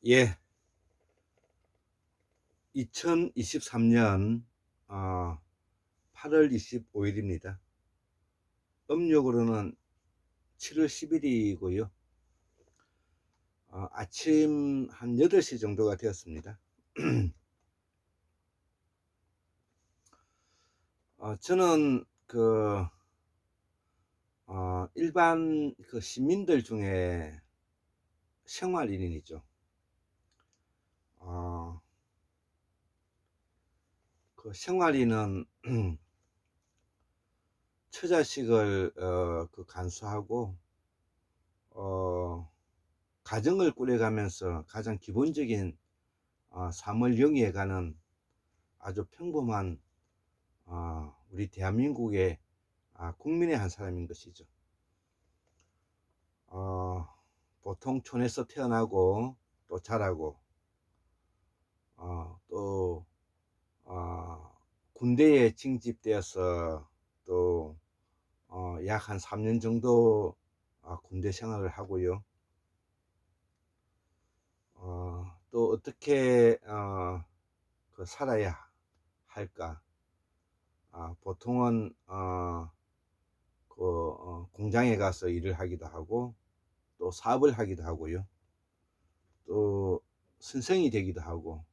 예, 2023년 8월 25일입니다. 음력으로는 7월 10일이고요. 아침 한 8시 정도가 되었습니다. 저는 일반 시민들 중에 생활인이죠. 생활인은 처자식을 간수하고 가정을 꾸려가면서 가장 기본적인 삶을 영위해가는 아주 평범한 우리 대한민국의 국민의 한 사람인 것이죠. 보통 촌에서 태어나고 또 자라고 또 군대에 징집되어서 또 약 한 3년 정도 군대 생활을 하고요. 또 어떻게 살아야 할까? 보통은 공장에 가서 일을 하기도 하고 또 사업을 하기도 하고요. 또 선생이 되기도 하고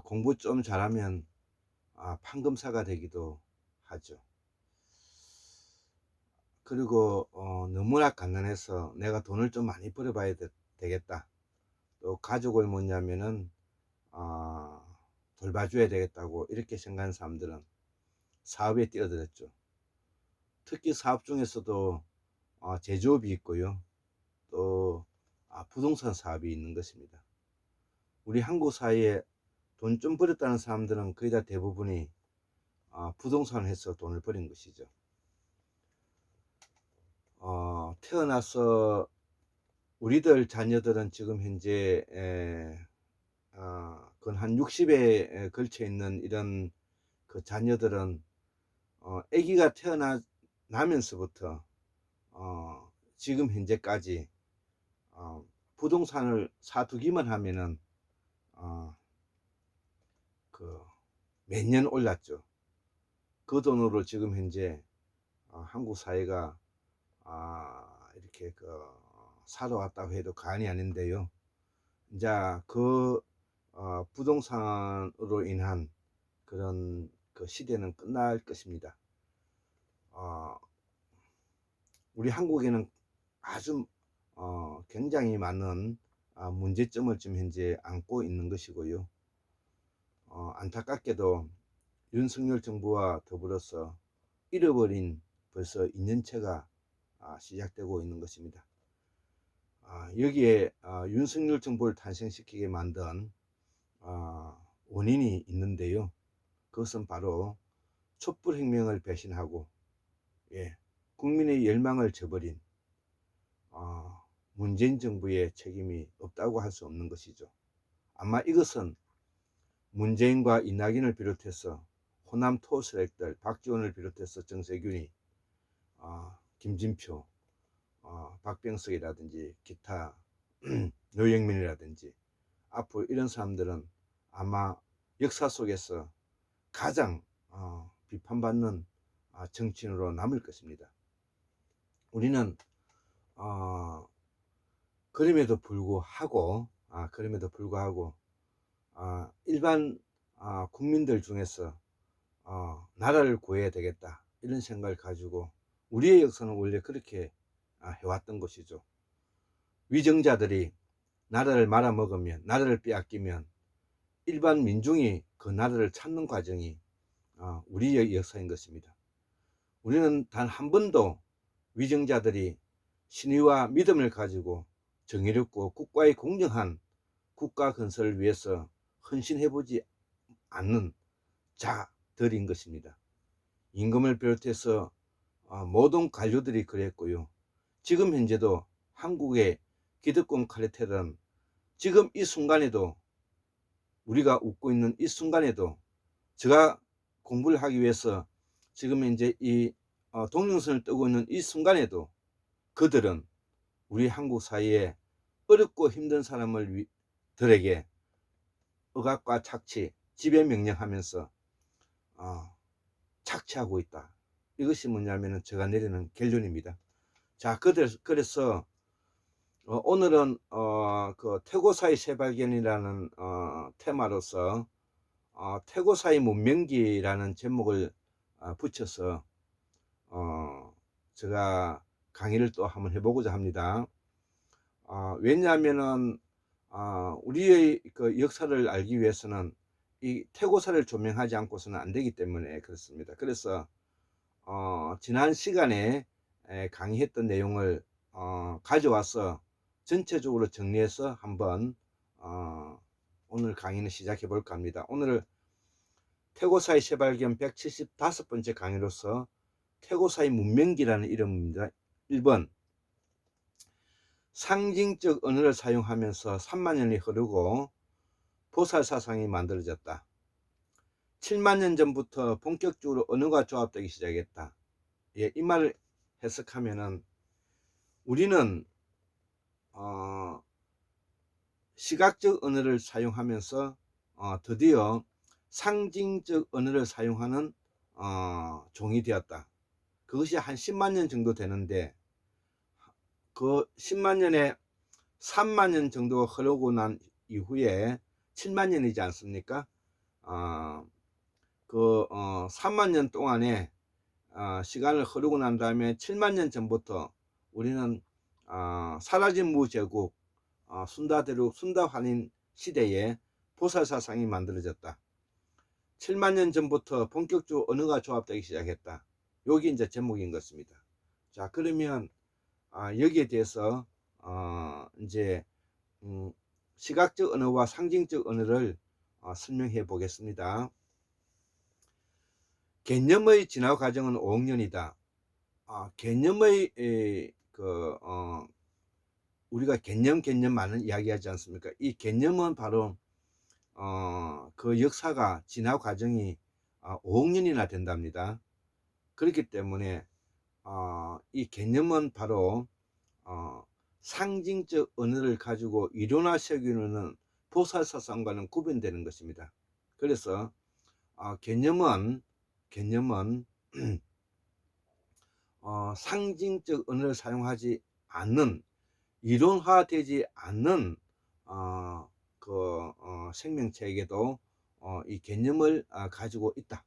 공부 좀 잘하면 판검사가 되기도 하죠. 그리고 너무나 가난해서 내가 돈을 좀 많이 벌어봐야 되겠다. 또 가족을 뭐냐면은 돌봐줘야 되겠다고 이렇게 생각하는 사람들은 사업에 뛰어들었죠. 특히 사업 중에서도 제조업이 있고요. 또 부동산 사업이 있는 것입니다. 우리 한국 사회에 돈 좀 벌었다는 사람들은 거의 다 대부분이 부동산을 해서 돈을 버린 것이죠. 태어나서 우리들 자녀들은 지금 현재 건 한 60에 걸쳐 있는 이런 자녀들은 아기가 태어나면서부터 지금 현재까지 부동산을 사두기만 하면은 몇 년 올랐죠. 그 돈으로 지금 현재 한국 사회가 이렇게 살아왔다고 해도 과언이 아닌데요. 이제 부동산으로 인한 그런 시대는 끝날 것입니다. 우리 한국에는 아주 굉장히 많은 문제점을 지금 현재 안고 있는 것이고요. 안타깝게도 윤석열 정부와 더불어서 잃어버린 벌써 2년째가 시작되고 있는 것입니다. 여기에 윤석열 정부를 탄생시키게 만든 원인이 있는데요. 그것은 바로 촛불혁명을 배신하고 국민의 열망을 저버린 문재인 정부의 책임이 없다고 할 수 없는 것이죠. 아마 이것은 문재인과 이낙연을 비롯해서 호남 토스렉들 박지원을 비롯해서 정세균이 김진표 박병석이라든지 기타 노영민이라든지 앞으로 이런 사람들은 아마 역사 속에서 가장 비판받는 정치인으로 남을 것입니다. 우리는 그럼에도 불구하고 일반 국민들 중에서 나라를 구해야 되겠다 이런 생각을 가지고 우리의 역사는 원래 그렇게 해왔던 것이죠. 위정자들이 나라를 말아먹으면, 나라를 빼앗기면 일반 민중이 그 나라를 찾는 과정이 우리의 역사인 것입니다. 우리는 단 한 번도 위정자들이 신의와 믿음을 가지고 정의롭고 국가의 공정한 국가 건설을 위해서 헌신해보지 않는 자들인 것입니다. 임금을 비롯해서 모든 관료들이 그랬고요. 지금 현재도 한국의 기득권 카르텔은 지금 이 순간에도 우리가 웃고 있는 이 순간에도 제가 공부를 하기 위해서 지금 현재 이 동영선을 뜨고 있는 이 순간에도 그들은 우리 한국 사회에 어렵고 힘든 사람들에게 억압과 착취, 지배 명령하면서 착취하고 있다. 이것이 뭐냐면은 제가 내리는 결론입니다. 자, 그래서 오늘은 그 태고사의 재발견이라는 테마로서 태고사의 문명기라는 제목을 붙여서 제가 강의를 또 한번 해보고자 합니다. 왜냐하면은 우리의 그 역사를 알기 위해서는 이 태고사를 조명하지 않고서는 안 되기 때문에 그렇습니다. 그래서 지난 시간에 강의했던 내용을 가져와서 전체적으로 정리해서 한번 오늘 강의는 시작해 볼까 합니다. 오늘 태고사의 재발견 175번째 강의로서 태고사의 문명기라는 이름입니다. 1번, 상징적 언어를 사용하면서 3만 년이 흐르고 보살사상이 만들어졌다. 7만 년 전부터 본격적으로 언어가 조합되기 시작했다. 예, 이 말을 해석하면은 우리는 시각적 언어를 사용하면서 드디어 상징적 언어를 사용하는 종이 되었다. 그것이 한 10만 년 정도 되는데 그 10만 년에 3만 년 정도가 흐르고 난 이후에 7만 년이지 않습니까? 그 3만 년 동안에 시간을 흐르고 난 다음에 7만 년 전부터 우리는 사라진 무제국 순다대륙 순다환인 시대에 보살사상이 만들어졌다. 7만 년 전부터 본격적으로 언어가 조합되기 시작했다. 여기 이제 제목인 것입니다. 자, 그러면 여기에 대해서 이제 시각적 언어와 상징적 언어를 설명해 보겠습니다. 개념의 진화 과정은 5억 년이다. 개념의 우리가 개념 많은 이야기하지 않습니까? 이 개념은 바로 그 역사가 진화 과정이 5억 년이나 된답니다. 그렇기 때문에 이 개념은 바로 상징적 언어를 가지고 이론화 세계는 보살사상과는 구분되는 것입니다. 그래서 개념은 상징적 언어를 사용하지 않는, 이론화되지 않는 생명체에게도 이 개념을 가지고 있다.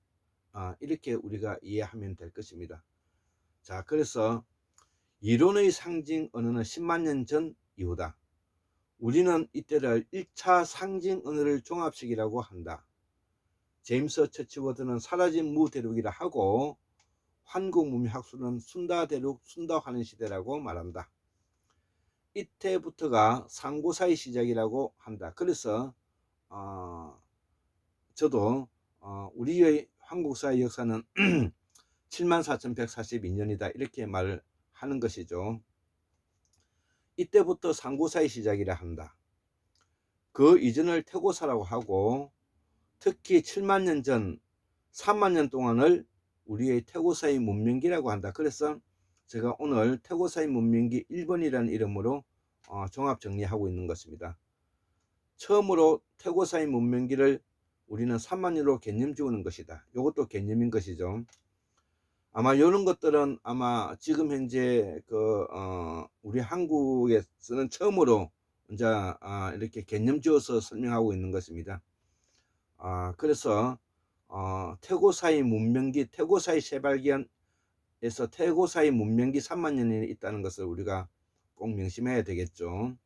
이렇게 우리가 이해하면 될 것입니다. 자, 그래서 이론의 상징 언어는 10만 년 전 이후다. 우리는 이때를 1차 상징 언어를 종합식이라고 한다. 제임스 처치워드는 사라진 무대륙이라 하고 한국문명학술은 순다대륙 순다환인 시대라고 말한다. 이때부터가 상고사의 시작이라고 한다. 그래서 저도 우리의 한국사의 역사는 74,142년이다 이렇게 말을 하는 것이죠. 이때부터 상고사의 시작이라 한다. 그 이전을 태고사라고 하고 특히 7만 년 전 3만 년 동안을 우리의 태고사의 문명기라고 한다. 그래서 제가 오늘 태고사의 문명기 1번이라는 이름으로 종합 정리하고 있는 것입니다. 처음으로 태고사의 문명기를 우리는 3만 년으로 개념 지우는 것이다. 이것도 개념인 것이죠. 아마 이런 것들은 아마 지금 현재 우리 한국에서는 처음으로 이제 이렇게 개념 지어서 설명하고 있는 것입니다. 그래서 태고사의 문명기, 태고사의 재발견에서 태고사의 문명기 3만 년이 있다는 것을 우리가 꼭 명심해야 되겠죠.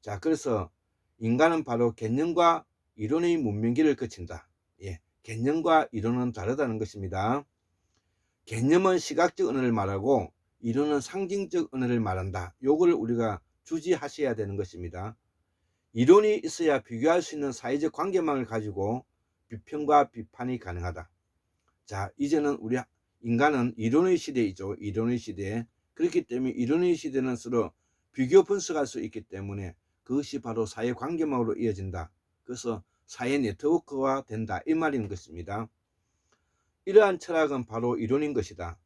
자, 그래서 인간은 바로 개념과 이론의 문명기를 거친다. 예, 개념과 이론은 다르다는 것입니다. 개념은 시각적 언어를 말하고 이론은 상징적 언어를 말한다. 요걸 우리가 주지하셔야 되는 것입니다. 이론이 있어야 비교할 수 있는 사회적 관계망을 가지고 비평과 비판이 가능하다. 자, 이제는 우리 인간은 이론의 시대이죠. 이론의 시대. 그렇기 때문에 이론의 시대는 서로 비교 분석할 수 있기 때문에 그것이 바로 사회 관계망으로 이어진다. 그래서 사회 네트워크화 된다. 이 말인 것입니다. 이러한 철학은 바로 이론인 것이다.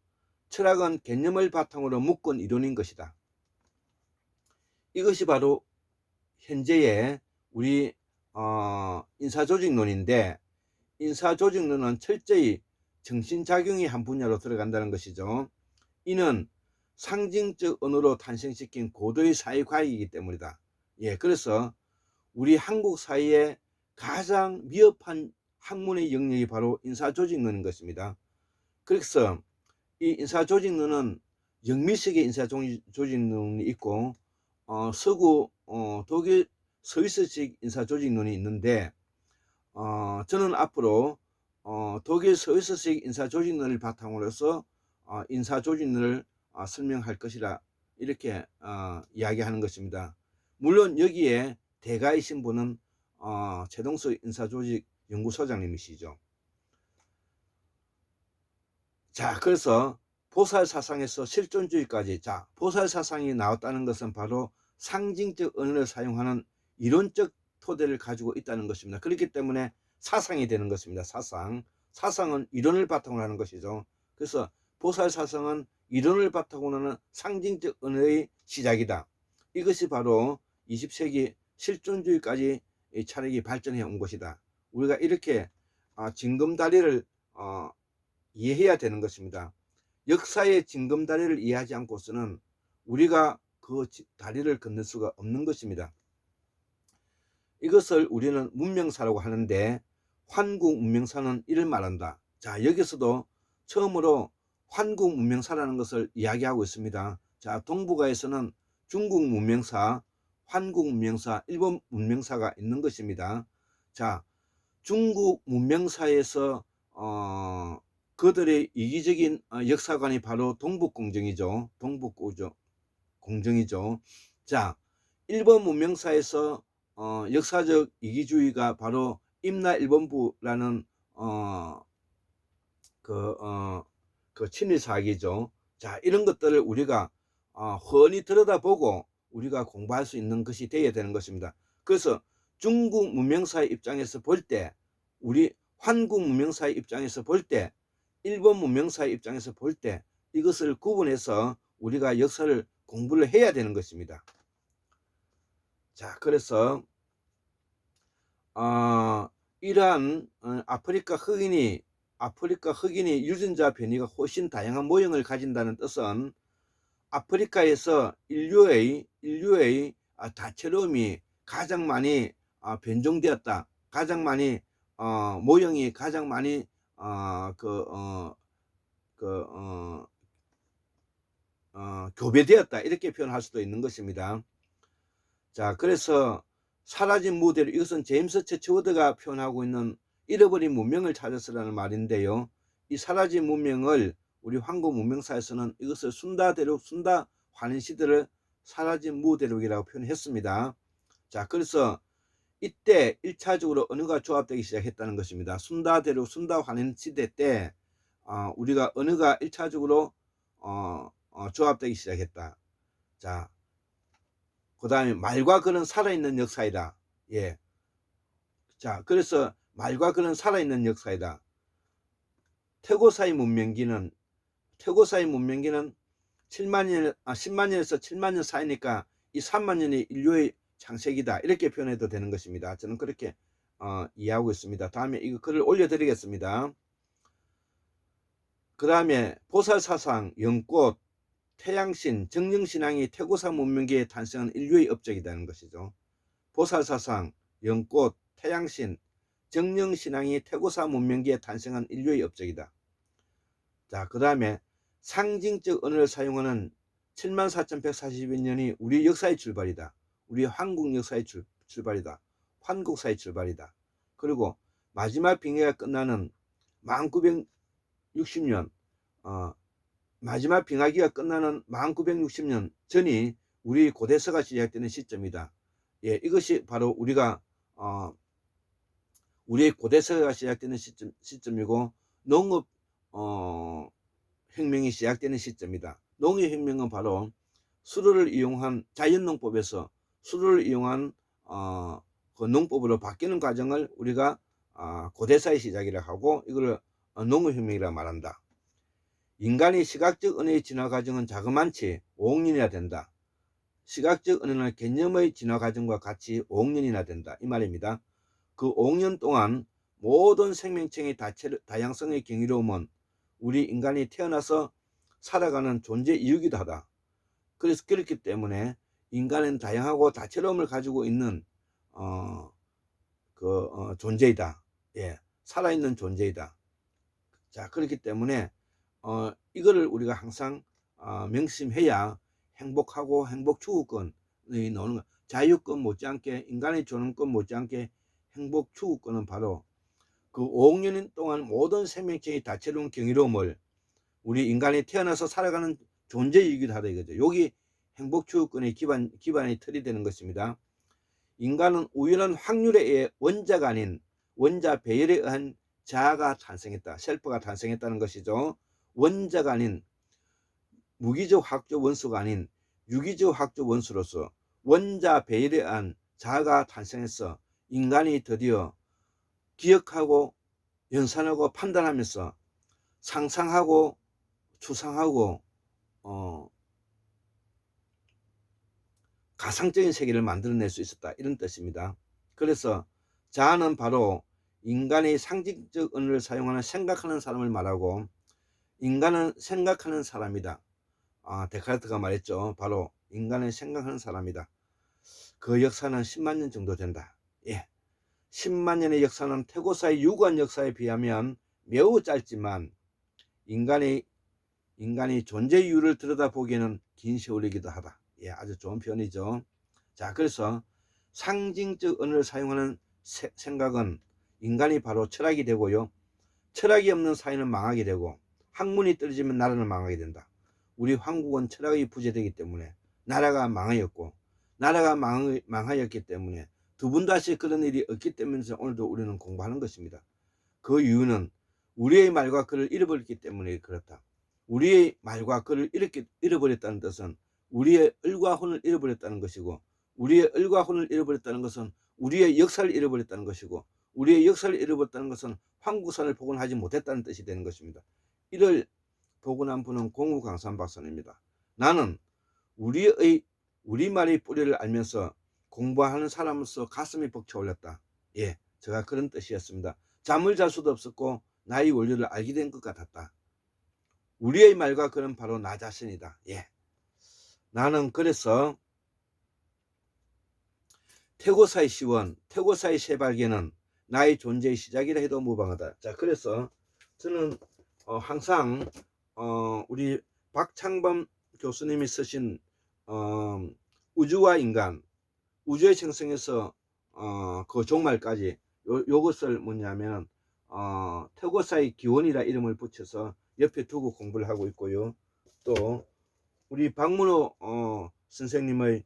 철학은 개념을 바탕으로 묶은 이론인 것이다. 이것이 바로 현재의 우리 인사조직론인데, 인사조직론은 철저히 정신작용이 한 분야로 들어간다는 것이죠. 이는 상징적 언어로 탄생시킨 고도의 사회과학이기 때문이다. 예, 그래서 우리 한국 사회에 가장 위협한 학문의 영역이 바로 인사조직론인 것입니다. 그래서 이 인사조직론은 영미식의 인사조직론이 있고 서구 독일 스위스식 인사조직론이 있는데, 저는 앞으로 독일 스위스식 인사조직론을 바탕으로 해서 인사조직론을 설명할 것이라 이렇게 이야기하는 것입니다. 물론 여기에 대가이신 분은 최동석 인사조직 연구소장님이시죠. 자, 그래서 보살사상에서 실존주의까지, 자, 보살사상이 나왔다는 것은 바로 상징적 언어를 사용하는 이론적 토대를 가지고 있다는 것입니다. 그렇기 때문에 사상이 되는 것입니다. 사상은 이론을 바탕으로 하는 것이죠. 그래서 보살사상은 이론을 바탕으로 하는 상징적 언어의 시작이다. 이것이 바로 20세기 실존주의까지 이 철학이 발전해 온 것이다. 우리가 이렇게 징검다리를 이해해야 되는 것입니다. 역사의 징검다리를 이해하지 않고서는 우리가 그 다리를 건널 수가 없는 것입니다. 이것을 우리는 문명사라고 하는데, 환국 문명사는 이를 말한다. 자, 여기서도 처음으로 환국 문명사라는 것을 이야기하고 있습니다. 자, 동북아에서는 중국 문명사, 환국 문명사, 일본 문명사가 있는 것입니다. 자, 중국 문명사에서 그들의 이기적인 역사관이 바로 동북공정이죠. 동북공정이죠. 자, 일본 문명사에서 역사적 이기주의가 바로 임나일본부라는 그 친일사학이죠. 자, 이런 것들을 우리가 훤히 들여다보고 우리가 공부할 수 있는 것이 되어야 되는 것입니다. 그래서 중국 문명사의 입장에서 볼 때, 우리 한국 문명사의 입장에서 볼 때, 일본 문명사의 입장에서 볼 때 이것을 구분해서 우리가 역사를 공부를 해야 되는 것입니다. 자, 그래서 이러한 아프리카 흑인이 유전자 변이가 훨씬 다양한 모형을 가진다는 뜻은 아프리카에서 인류의 다채로움이 가장 많이 변종되었다. 가장 많이 모형이 가장 많이 교배되었다. 이렇게 표현할 수도 있는 것입니다. 자, 그래서 사라진 무대로, 이것은 제임스 처치워드가 표현하고 있는 잃어버린 문명을 찾았으라는 말인데요. 이 사라진 문명을 우리 황금 문명사에서는 이것을 순다대륙, 순다 환인시대를 사라진 무대륙이라고 표현했습니다. 자, 그래서 이때 1차적으로 언어가 조합되기 시작했다는 것입니다. 순다대륙, 순다 환인시대 때 우리가 언어가 1차적으로 조합되기 시작했다. 자, 그 다음에 말과 글은 살아있는 역사이다. 예. 자, 그래서 말과 글은 살아있는 역사이다. 태고사의 문명기는 10만 년에서 7만 년 사이니까 이 3만 년이 인류의 창세기다. 이렇게 표현해도 되는 것입니다. 저는 그렇게 이해하고 있습니다. 다음에 이거 글을 올려드리겠습니다. 그 다음에 보살사상, 연꽃, 태양신, 정령신앙이 태고사 문명기에 탄생한 인류의 업적이라는 것이죠. 보살사상, 연꽃, 태양신, 정령신앙이 태고사 문명기에 탄생한 인류의 업적이다. 자, 그 다음에 상징적 언어를 사용하는 74,142년이 우리 역사의 출발이다. 우리 한국 역사의 출발이다. 한국사의 출발이다. 그리고 마지막 빙하가 끝나는 1960년 마지막 빙하기가 끝나는 1960년 전이 우리 고대서가 시작되는 시점이다. 예, 이것이 바로 우리가 우리의 고대서가 시작되는 시점이고 농업 혁명이 시작되는 시점이다. 농업혁명은 바로 수로를 이용한 자연농법에서 수로를 이용한 그 농법으로 바뀌는 과정을 우리가 고대사의 시작이라고 하고 이걸 농업혁명이라고 말한다. 인간이 시각적 언어의 진화 과정은 자그만치 5억 년이나 된다. 시각적 언어는 개념의 진화 과정과 같이 5억 년이나 된다. 이 말입니다. 그 5억 년 동안 모든 생명체의 다양성의 경이로움은 우리 인간이 태어나서 살아가는 존재 이유기도 하다. 그래서 그렇기 때문에 인간은 다양하고 다채로움을 가지고 있는 존재이다. 예, 살아있는 존재이다. 자, 그렇기 때문에 이거를 우리가 항상 명심해야 행복하고 행복 추구권이 나오는 거. 자유권 못지않게, 인간의 존엄권 못지않게 행복 추구권은 바로 그 5억 년 동안 모든 생명체의 다채로운 경이로움을 우리 인간이 태어나서 살아가는 존재이기도 하다 이거죠. 여기 행복 추구권의 기반의 틀이 되는 것입니다. 인간은 우연한 확률에 의해 원자가 아닌 원자 배열에 의한 자아가 탄생했다. 셀프가 탄생했다는 것이죠. 원자가 아닌 무기적 화학적 원소가 아닌 유기적 화학적 원소로서 원자 배열에 의한 자아가 탄생해서 인간이 드디어 기억하고 연산하고 판단하면서 상상하고 추상하고 가상적인 세계를 만들어낼 수 있었다. 이런 뜻입니다. 그래서 자아는 바로 인간의 상징적 언어를 사용하는 생각하는 사람을 말하고 인간은 생각하는 사람이다. 데카르트가 말했죠. 바로 인간은 생각하는 사람이다. 그 역사는 10만 년 정도 된다. 예, 10만 년의 역사는 태고사의 유구한 역사에 비하면 매우 짧지만 인간의 존재 이유를 들여다보기에는 긴 세월이기도 하다. 예, 아주 좋은 표현이죠. 자, 그래서 상징적 언어를 사용하는 생각은 인간이 바로 철학이 되고요. 철학이 없는 사회는 망하게 되고 학문이 떨어지면 나라는 망하게 된다. 우리 황국은 철학이 부재되기 때문에 나라가 망하였고 나라가 망하였기 때문에 두 번 다시 그런 일이 없기 때문에 오늘도 우리는 공부하는 것입니다. 그 이유는 우리의 말과 글을 잃어버렸기 때문에 그렇다. 우리의 말과 글을 잃어버렸다는 뜻은 우리의 을과 혼을 잃어버렸다는 것이고 우리의 을과 혼을 잃어버렸다는 것은 우리의 역사를 잃어버렸다는 것이고 우리의 역사를 잃어버렸다는 것은 황구산을 복원하지 못했다는 뜻이 되는 것입니다. 이를 복원한 분은 공우강산 박사입니다. 나는 우리말의 뿌리를 알면서 공부하는 사람으로서 가슴이 벅차올렸다. 예, 제가 그런 뜻이었습니다. 잠을 잘 수도 없었고 나의 원리를 알게 된 것 같았다. 우리의 말과 글은 바로 나 자신이다. 예, 나는 그래서 태고사의 시원, 태고사의 새발견은 나의 존재의 시작이라 해도 무방하다. 자, 그래서 저는 항상 우리 박창범 교수님이 쓰신 우주와 인간, 우주의 생성에서 그 종말까지 요것을 뭐냐면 태고사의 기원이라 이름을 붙여서 옆에 두고 공부를 하고 있고요. 또 우리 박문호 선생님의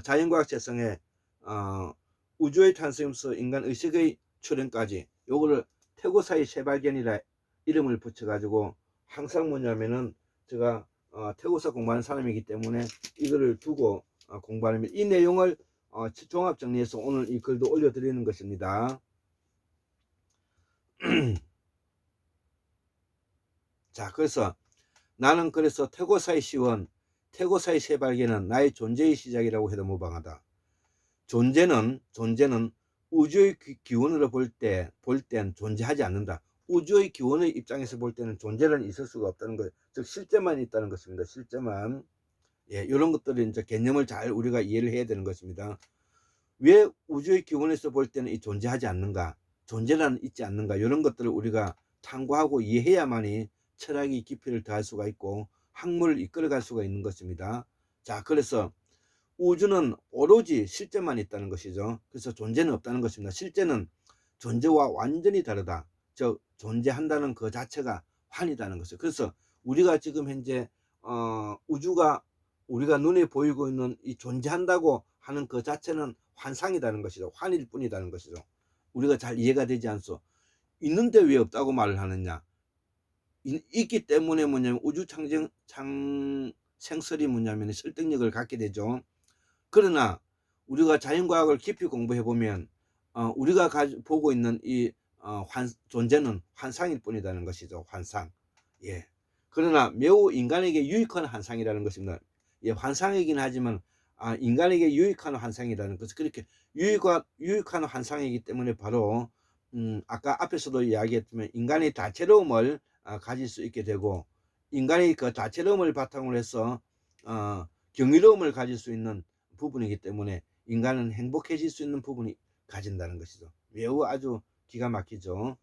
자연과학 재성에 우주의 탄생에서 인간 의식의 출현까지 요거를 태고사의 새발견이라 이름을 붙여 가지고 항상 뭐냐면은 제가 태고사 공부하는 사람이기 때문에 이거를 두고 공부하는 이 내용을 종합 정리해서 오늘 이 글도 올려드리는 것입니다. 자, 그래서 나는 그래서 태고사의 시원, 태고사의 새발견은 나의 존재의 시작이라고 해도 무방하다. 존재는 우주의 기원으로 볼 땐 존재하지 않는다. 우주의 기원의 입장에서 볼 때는 존재는 있을 수가 없다는 것, 즉 실제만 있다는 것입니다. 실제만. 예, 이런 것들을 이제 개념을 잘 우리가 이해를 해야 되는 것입니다. 왜 우주의 기원에서 볼 때는 이 존재하지 않는가, 존재는 있지 않는가, 이런 것들을 우리가 탐구하고 이해해야만이 철학이 깊이를 더할 수가 있고 학문을 이끌어갈 수가 있는 것입니다. 자, 그래서 우주는 오로지 실제만 있다는 것이죠. 그래서 존재는 없다는 것입니다. 실제는 존재와 완전히 다르다. 즉 존재한다는 그 자체가 환이다는 것이죠. 그래서 우리가 지금 현재 우주가 우리가 눈에 보이고 있는 이 존재한다고 하는 그 자체는 환상이라는 것이죠. 환일 뿐이라는 것이죠. 우리가 잘 이해가 되지 않소. 있는데 왜 없다고 말을 하느냐. 있기 때문에 뭐냐면 우주 생설이 뭐냐면 설득력을 갖게 되죠. 그러나 우리가 자연과학을 깊이 공부해 보면 우리가 보고 있는 이 존재는 환상일 뿐이라는 것이죠. 환상. 예. 그러나 매우 인간에게 유익한 환상이라는 것입니다. 예, 환상이긴 하지만 인간에게 유익한 환상이라는 것은 그렇게 유익한 환상이기 때문에 바로 아까 앞에서도 이야기했지만 인간의 다채로움을 가질 수 있게 되고, 인간의 그 다채로움을 바탕으로 해서 경이로움을 가질 수 있는 부분이기 때문에 인간은 행복해질 수 있는 부분이 가진다는 것이죠. 매우 아주 기가 막히죠.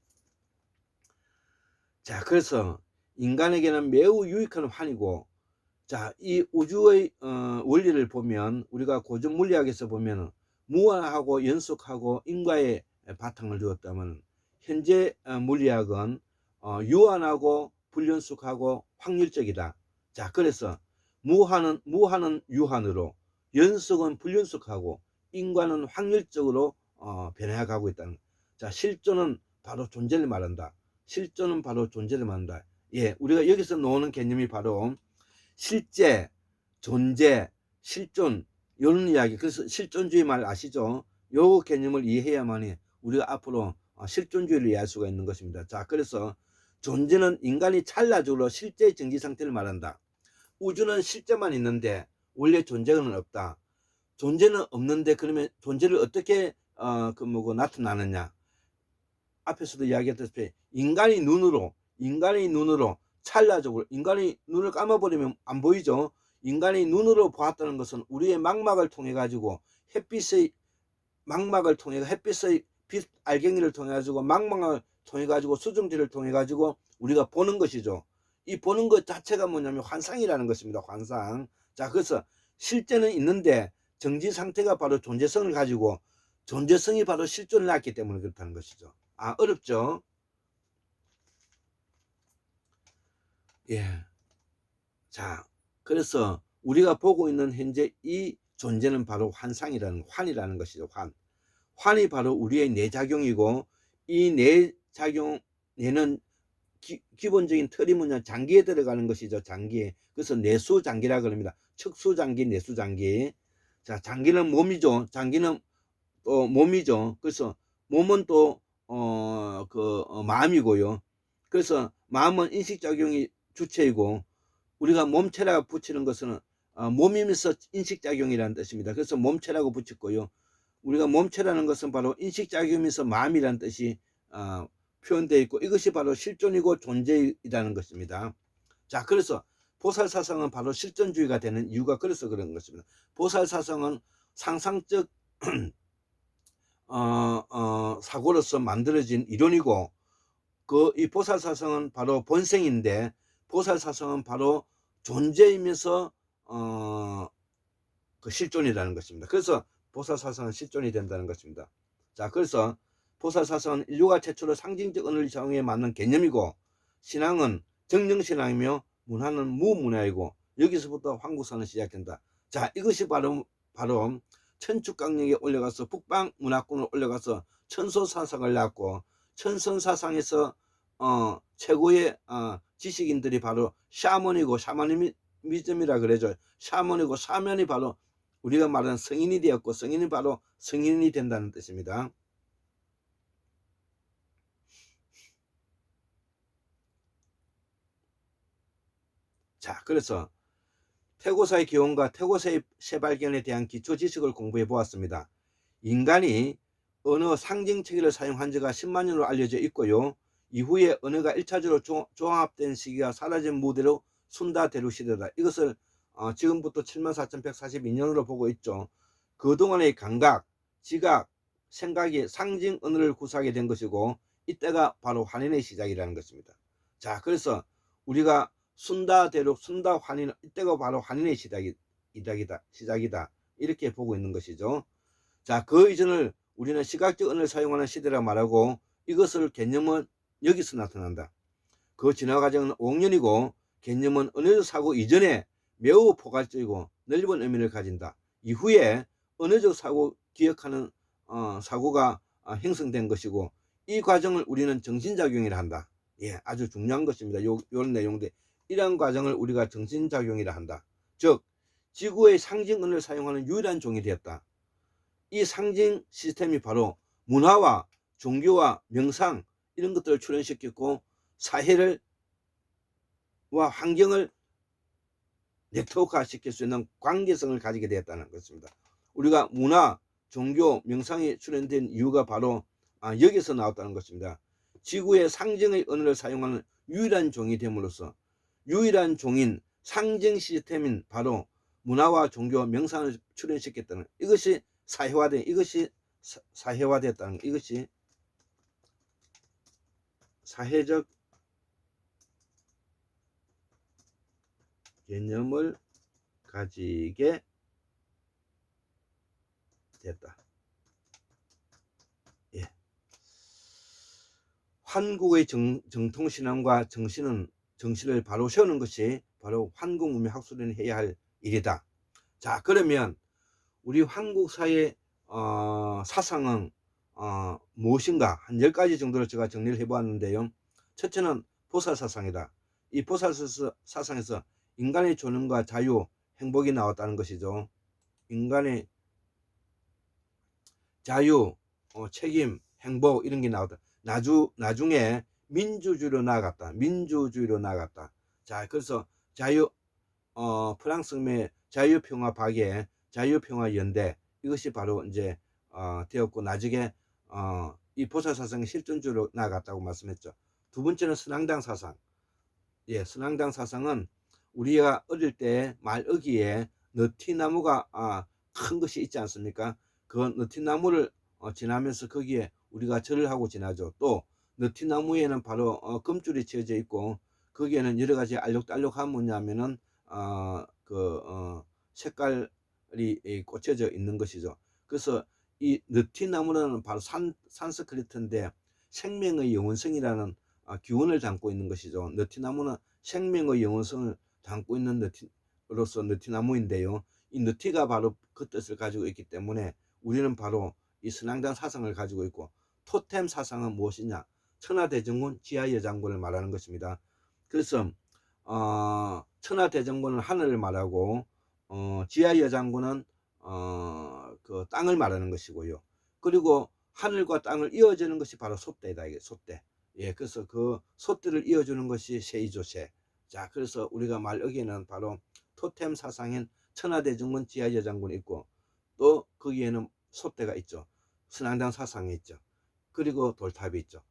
자, 그래서 인간에게는 매우 유익한 환이고, 자, 이 우주의 원리를 보면, 우리가 고전 물리학에서 보면 무한하고 연속하고 인과에 바탕을 두었다면, 현재 물리학은 유한하고 불연속하고 확률적이다. 자, 그래서 무한은 유한으로, 연속은 불연속하고, 인과는 확률적으로 변해가고 있다는. 자, 실존은 바로 존재를 말한다. 실존은 바로 존재를 말한다. 예, 우리가 여기서 나오는 개념이 바로 실제, 존재, 실존, 이런 이야기. 그래서 실존주의 말 아시죠? 요 개념을 이해해야만이 우리가 앞으로 실존주의를 이해할 수가 있는 것입니다. 자, 그래서 존재는 인간이 찰나적으로 실제 정지 상태를 말한다. 우주는 실제만 있는데 원래 존재는 없다. 존재는 없는데 그러면 존재를 어떻게 나타나느냐? 앞에서도 이야기했다시피 인간의 눈으로 찰나적으로, 인간이 눈을 감아버리면 안 보이죠. 인간이 눈으로 보았다는 것은 우리의 망막을 통해 가지고 햇빛의 빛 알갱이를 통해 가지고 망막을 통해 가지고 수증기를 통해 가지고 우리가 보는 것이죠. 이 보는 것 자체가 뭐냐면 환상이라는 것입니다. 환상. 자, 그래서 실제는 있는데 정지 상태가 바로 존재성을 가지고, 존재성이 바로 실존을 낳기 때문에 그렇다는 것이죠. 어렵죠? 예. 자, 그래서 우리가 보고 있는 현재 이 존재는 바로 환이라는 것이죠. 환이 바로 우리의 내작용이고, 이 뇌는 기본적인 틀이 뭐냐, 장기에 들어가는 것이죠. 장기에. 그래서 내수장기라 그럽니다. 척수장기, 내수장기. 자, 장기는 몸이죠. 장기는 또 몸이죠. 그래서 몸은 또 마음이고요. 그래서 마음은 인식작용이 주체이고, 우리가 몸체라고 붙이는 것은 몸이면서 인식작용이라는 뜻입니다. 그래서 몸체라고 붙였고요. 우리가 몸체라는 것은 바로 인식작용이면서 마음이라는 뜻이 표현되어 있고, 이것이 바로 실존이고 존재이라는 것입니다. 자, 그래서 보살사상은 바로 실존주의가 되는 이유가 그래서 그런 것입니다. 보살사상은 상상적 사고로서 만들어진 이론이고, 이 보살사성은 바로 본생인데, 보살사성은 바로 존재이면서 그 실존이라는 것입니다. 그래서 보살사성은 실존이 된다는 것입니다. 자, 그래서 보살사성은 인류가 최초로 상징적 언어를 사용해 만든 개념이고, 신앙은 정령신앙이며 문화는 무문화이고, 여기서부터 황구사는 시작된다. 자, 이것이 바로 천축강령에 올라가서 북방 문화권을 올라가서 천소사상을 낳고, 천선사상에서 최고의 지식인들이 바로 샤먼이고, 샤머니즘이라 그러죠. 샤먼이고, 사면이 바로 우리가 말하는 성인이 되었고, 성인이 바로 성인이 된다는 뜻입니다. 자, 그래서 태고사의 기원과 태고사의 새발견에 대한 기초 지식을 공부해 보았습니다. 인간이 언어 상징체계를 사용한 지가 10만 년으로 알려져 있고요. 이후에 언어가 1차적으로 종합된 시기가 사라진 무대로 순다대륙 시대다. 이것을 지금부터 74,142년으로 보고 있죠. 그동안의 감각, 지각, 생각이 상징 언어를 구사하게 된 것이고, 이때가 바로 환인의 시작이라는 것입니다. 자, 그래서 우리가 순다대륙, 순다환인, 이때가 바로 환인의 시작이다. 이렇게 보고 있는 것이죠. 자, 그 이전을 우리는 시각적 언어를 사용하는 시대라 말하고, 이것을 개념은 여기서 나타난다. 그 진화 과정은 5년이고, 개념은 언어적 사고 이전에 매우 포괄적이고 넓은 의미를 가진다. 이후에 언어적 사고 기억하는 사고가 형성된 것이고, 이 과정을 우리는 정신작용이라 한다. 예, 아주 중요한 것입니다. 이런 내용들, 이러한 과정을 우리가 정신작용이라 한다. 즉, 지구의 상징 언어를 사용하는 유일한 종이 되었다. 이 상징 시스템이 바로 문화와 종교와 명상, 이런 것들을 출현시켰고, 사회를 환경을 네트워크화 시킬 수 있는 관계성을 가지게 되었다는 것입니다. 우리가 문화, 종교, 명상이 출현된 이유가 바로 여기서 나왔다는 것입니다. 지구의 상징의 언어를 사용하는 유일한 종이 됨으로써 유일한 종인 상징 시스템인 바로 문화와 종교, 명상을 출현시켰다는 이것이 사회화된 이것이 사회화됐다는 이것이 사회적 개념을 가지게 됐다. 예. 한국의 정통신앙과 정신을 바로 세우는 것이 바로 한국문명학술인이 해야 할 일이다. 자, 그러면 우리 한국 사회 사상은 무엇인가 한 10가지 정도로 제가 정리를 해보았는데요. 첫째는 보살사상이다. 이 보살사상에서 인간의 존엄과 자유, 행복이 나왔다는 것이죠. 인간의 자유, 책임, 행복 이런 게 나왔다. 나중에 민주주의로 나아갔다. 자, 그래서 프랑스음의 자유평화 박애, 자유평화 연대 이것이 바로 이제 되었고 나중에 이 보살사상의 실존주의로 나아갔다고 말씀했죠. 두 번째는 선앙당 사상. 예, 선앙당 사상은 우리가 어릴 때 말어기에 느티나무가 큰 것이 있지 않습니까? 그 느티나무를 지나면서 거기에 우리가 절을 하고 지나죠. 또 느티나무에는 바로 금줄이 채워져 있고 거기에는 여러 가지 알록달록한 뭐냐면은 색깔이 꽂혀져 있는 것이죠. 그래서 이 느티나무는 바로 산스크리트인데 생명의 영원성이라는 기원을 담고 있는 것이죠. 느티나무는 생명의 영원성을 담고 있는 느티나무인데요. 이 느티가 바로 그 뜻을 가지고 있기 때문에 우리는 바로 이 선앙당 사상을 가지고 있고, 토템 사상은 무엇이냐? 천하대정군, 지하여장군을 말하는 것입니다. 그래서 천하대정군은 하늘을 말하고 지하여장군은 그 땅을 말하는 것이고요. 그리고 하늘과 땅을 이어주는 것이 바로 솥대다. 이게 솥대. 예, 그래서 그 솥대를 이어주는 것이 세이조세. 자, 그래서 우리가 말하기에는 바로 토템 사상인 천하대정군, 지하여장군이 있고, 또 거기에는 솥대가 있죠. 선앙당 사상이 있죠. 그리고 돌탑이 있죠.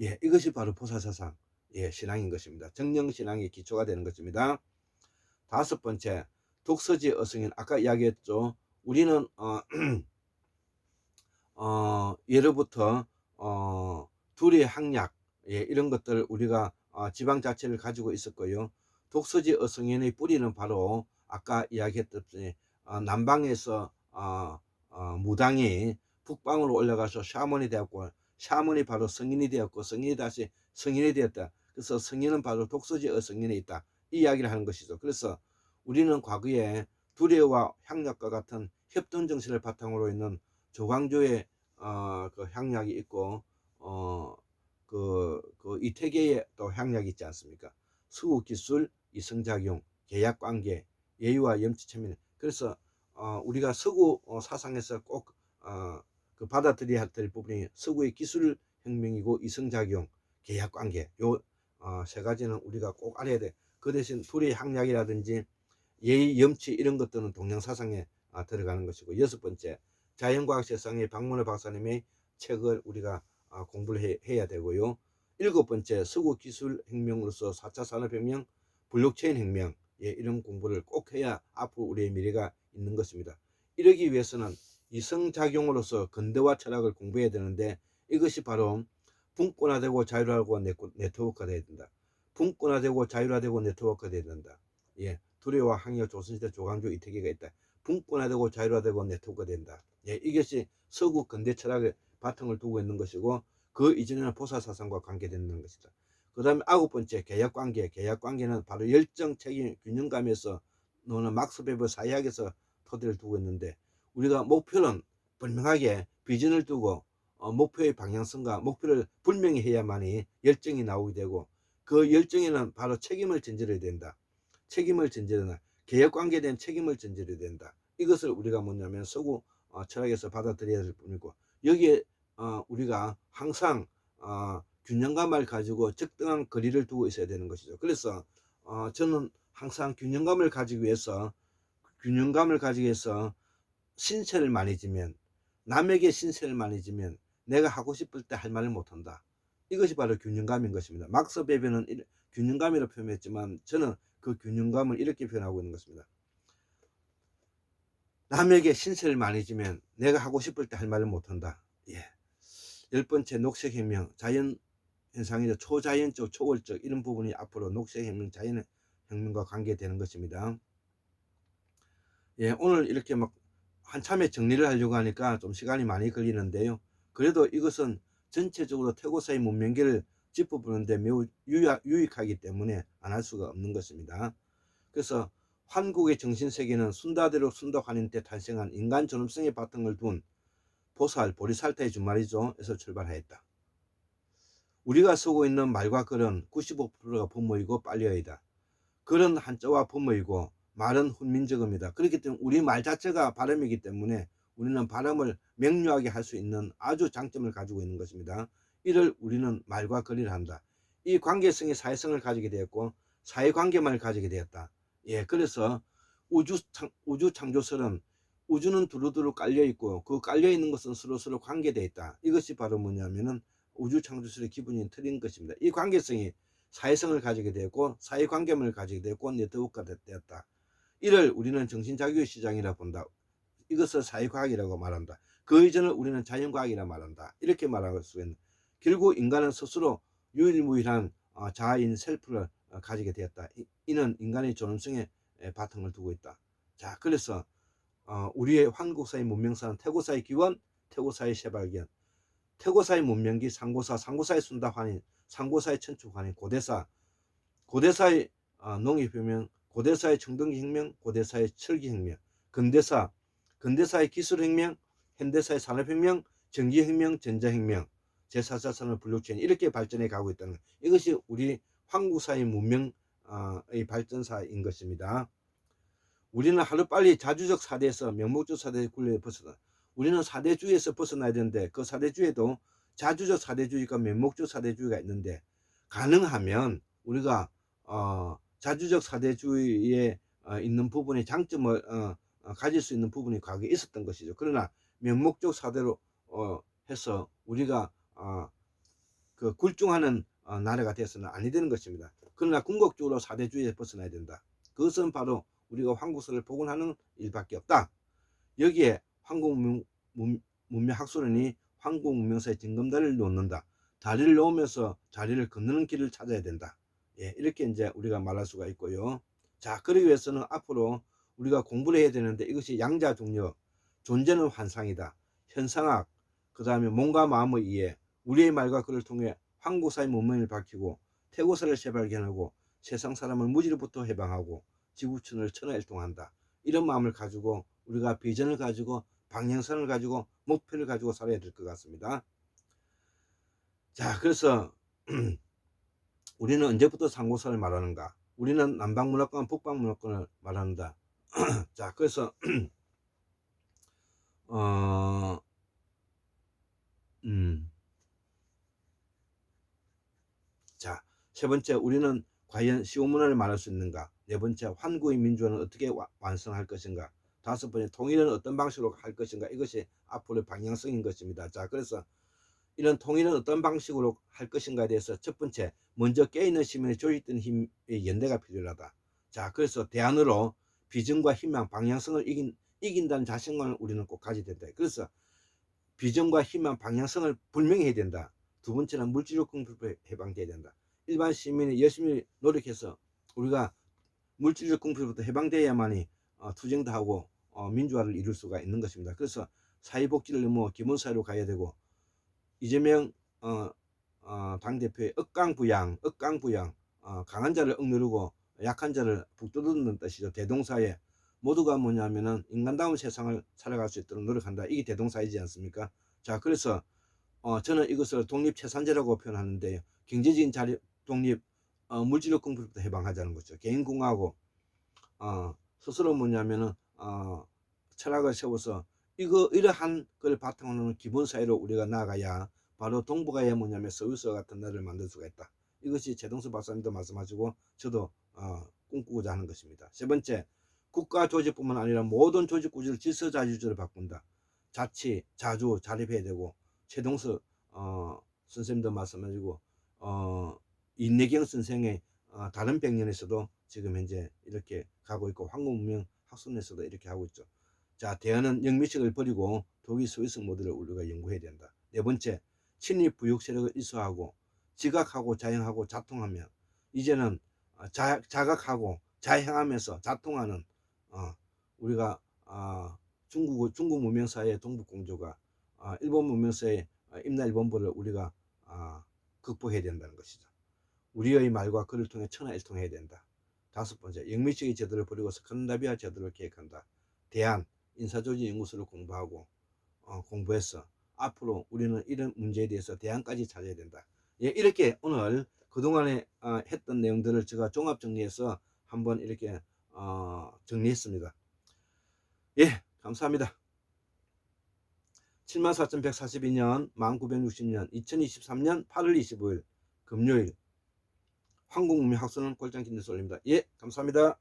예, 이것이 바로 보살사상, 예, 신앙인 것입니다. 정령신앙의 기초가 되는 것입니다. 다섯 번째, 독서지 어성인. 아까 이야기했죠. 우리는 예로부터 둘의 항약, 예, 이런 것들 우리가 지방 자체를 가지고 있었고요. 독서지 어성인의 뿌리는 바로 아까 이야기했듯이 남방에서 무당이 북방으로 올라가서 샤먼이 되었고, 샤먼이 바로 성인이 되었고, 성인이 다시 성인이 되었다. 그래서 성인은 바로 독서지 어성인에 있다. 이 이야기를 하는 것이죠. 그래서 우리는 과거에 두레와 향약과 같은 협동 정신을 바탕으로 있는 조광조의 그 향약이 있고, 그 이태계의 또 향약이 있지 않습니까? 수국기술, 이성작용, 계약관계, 예의와 염치체면. 그래서 우리가 서구 사상에서 꼭 그 받아들여야 될 부분이 서구의 기술 혁명이고 이성작용, 계약관계, 요 세 가지는 우리가 꼭 알아야 돼. 그 대신 둘의 향약이라든지 예의, 염치 이런 것들은 동양사상에 들어가는 것이고, 여섯 번째, 자연과학 세상의 박문호 박사님의 책을 우리가 공부를 해야 되고요. 일곱 번째, 서구 기술 혁명으로서 4차 산업혁명, 블록체인 혁명, 예, 이런 공부를 꼭 해야 앞으로 우리의 미래가 있는 것입니다. 이러기 위해서는 이성작용으로서 근대화 철학을 공부해야 되는데, 이것이 바로 분권화되고 자율화되고 네트워크가 되어야 된다. 분권화되고 자율화되고 네트워크가 되어야 된다. 예, 두레와 항역, 조선시대 조광조, 이태계가 있다. 분권화되고 자율화되고 네트워크가 된다. 예, 이것이 서구 근대 철학의 바탕을 두고 있는 것이고, 그 이전에는 보살사상과 관계되는 것이다. 그 다음에 아홉 번째, 계약관계. 계약관계는 바로 열정, 책임, 균형감에서 노는 막스 베버 사회학에서 토대를 두고 있는데, 우리가 목표는 분명하게 비전을 두고 목표의 방향성과 목표를 분명히 해야만이 열정이 나오게 되고, 그 열정에는 바로 책임을 전제해야 된다. 책임을 전제해야, 계약관계에 대한 책임을 전제해야 된다. 이것을 우리가 뭐냐면 서구 철학에서 받아들여야 될 뿐이고, 여기에 우리가 항상 균형감을 가지고 적당한 거리를 두고 있어야 되는 것이죠. 그래서 저는 항상 균형감을 가지기 위해서 신체를 많이 지면, 남에게 신체를 많이 지면 내가 하고 싶을 때 할 말을 못한다. 이것이 바로 균형감인 것입니다. 막스 베베는 균형감이라고 표현했지만 저는 그 균형감을 이렇게 표현하고 있는 것입니다. 남에게 신세를 많이 지면 내가 하고 싶을 때 할 말을 못한다. 예. 10번째 녹색혁명, 자연현상이죠. 초자연적, 초월적 이런 부분이 앞으로 녹색혁명, 자연혁명과 관계되는 것입니다. 예, 오늘 이렇게 막 한참에 정리를 하려고 하니까 좀 시간이 많이 걸리는데요. 그래도 이것은 전체적으로 태고사의 문명기를 짚어보는데 매우 유익하기 때문에 안 할 수가 없는 것입니다. 그래서 환국의 정신세계는 순다대로 순덕하는 때 탄생한 인간 존엄성의 바탕을 둔 보리살타의 준말이죠. 에서 출발하였다. 우리가 쓰고 있는 말과 글은 95%가 분모이고 빨리어이다. 글은 한자와 분모이고 말은 훈민적어입니다. 그렇기 때문에 우리 말 자체가 발음이기 때문에 우리는 발음을 명료하게 할 수 있는 아주 장점을 가지고 있는 것입니다. 이를 우리는 말과 글이라 한다. 이 관계성이 사회성을 가지게 되었고 사회관계만을 가지게 되었다. 예, 그래서 우주 창조설은 우주는 두루두루 깔려 있고 그 깔려 있는 것은 서로 관계되어 있다. 이것이 바로 뭐냐면은 우주 창조설의 기본인 틀인 것입니다. 이 관계성이 사회성을 가지게 되었고 사회관계만을 가지게 되었고 네트워크가 되었다. 이를 우리는 정신자규의 시장이라 본다. 이것을 사회과학이라고 말한다. 그 이전을 우리는 자연과학이라 말한다. 이렇게 말할 수 있는. 결국 인간은 스스로 유일무이한 자아인 셀프를 가지게 되었다. 이는 인간의 존엄성에 바탕을 두고 있다. 자, 그래서 우리의 한국사의 문명사는 태고사의 기원, 태고사의 새발견, 태고사의 문명기, 상고사의 순답환인, 상고사의 천축환인, 고대사의 농업혁명, 고대사의 청동기혁명, 고대사의 철기혁명, 근대사의 기술혁명, 현대사의 산업혁명, 전기혁명, 전자혁명, 제4차 산업블록체인 이렇게 발전해 가고 있다는 것. 이것이 우리 한국사의 문명의 발전사인 것입니다. 우리는 하루빨리 자주적 사대에서 명목적 사대의 굴레에 벗어나, 우리는 사대주의에서 벗어나야 되는데 그 사대주의에도 자주적 사대주의가 명목적 사대주의가 있는데 가능하면 우리가 자주적 사대주의에 있는 부분의 장점을 가질 수 있는 부분이 과거에 있었던 것이죠. 그러나 명목적 사대로 해서 우리가 그 굴중하는 나라가 되어서는 아니 되는 것입니다. 그러나 궁극적으로 사대주의에 벗어나야 된다. 그것은 바로 우리가 한국사를 복원하는 일밖에 없다. 여기에 한국문명학술원이 한국문명사의 징검다리를 놓는다. 다리를 놓으면서 자리를 건너는 길을 찾아야 된다. 예, 이렇게 이제 우리가 말할 수가 있고요. 자, 그러기 위해서는 앞으로 우리가 공부를 해야 되는데 이것이 양자중력, 존재는 환상이다, 현상학, 그 다음에 몸과 마음의 이해, 우리의 말과 글을 통해 한국사의 문명을 밝히고 태고사를 재발견하고 세상 사람을 무지로부터 해방하고 지구촌을 천하일통한다. 이런 마음을 가지고 우리가 비전을 가지고 방향성을 가지고 목표를 가지고 살아야 될 것 같습니다. 자, 그래서 우리는 언제부터 상고사를 말하는가? 우리는 남방문화권, 북방문화권을 말한다. 자, 그래서 자, 세 번째, 우리는 과연 시오문화를 말할 수 있는가? 네 번째, 환구의 민주화는 어떻게 완성할 것인가? 다섯 번째, 통일은 어떤 방식으로 할 것인가? 이것이 앞으로의 방향성인 것입니다. 자, 그래서 이런 통일은 어떤 방식으로 할 것인가에 대해서 첫 번째, 먼저 깨어있는 시민의 조직된 힘의 연대가 필요하다. 자, 그래서 대안으로 비전과 희망, 방향성을 이긴다는 자신감을 우리는 꼭 가져야 된다. 그래서 비전과 희망, 방향성을 분명히 해야 된다. 두 번째는 물질적 궁핍에 해방돼야 된다. 일반 시민이 열심히 노력해서 우리가 물질적 궁핍부터 해방돼야만이 투쟁도 하고 민주화를 이룰 수가 있는 것입니다. 그래서 사회복지를 넘어 기본사회로 가야 되고, 이재명 당대표의 억강부양, 강한 자를 억누르고 약한 자를 북돋는 뜻이죠. 대동사회. 모두가 뭐냐면은 인간다운 세상을 살아갈 수 있도록 노력한다. 이게 대동사회지 않습니까? 자, 그래서 저는 이것을 독립체산제라고 표현하는데, 경제적인 독립, 물질적 궁핍부터 해방하자는 거죠. 개인공화하고 스스로 뭐냐면은 철학을 세워서 이러한 걸 바탕으로 하는 기본사회로 우리가 나아가야 바로 동북아에 뭐냐면 서울서 같은 나라를 만들 수가 있다. 이것이 최동수 박사님도 말씀하시고 저도 꿈꾸고자 하는 것입니다. 세 번째, 국가 조직뿐만 아니라 모든 조직 구조를 질서자유주의로 바꾼다. 자치, 자주, 자립해야 되고, 최동석 선생님도 말씀하시고 인내경 선생의 다른 백년에서도 지금 현재 이렇게 가고 있고, 한국문명학습에서도 이렇게 하고 있죠. 자, 대안은 영미식을 버리고 독일 스위스 모델을 우리가 연구해야 된다. 네 번째, 친일 부역 세력을 일소하고 지각하고 자행하고 자통하면 이제는 자각하고 자행하면서 자통하는 우리가 중국 문명사의 동북공조가 일본 문명사의 임나일본보를 우리가 극복해야 된다는 것이죠. 우리의 말과 글을 통해 천하일통해야 된다. 다섯 번째, 영미식의 제도를 버리고 스칸다비아 제도를 계획한다. 대안 인사조직연구소를 공부해서 앞으로 우리는 이런 문제에 대해서 대안까지 찾아야 된다. 예, 이렇게 오늘 그동안에 했던 내용들을 제가 종합 정리해서 한번 이렇게 정리했습니다. 예, 감사합니다. 74,142년 1960년 2023년 8월 25일 금요일 한국문명학술은 꼴짱 김대수 올립니다. 예, 감사합니다.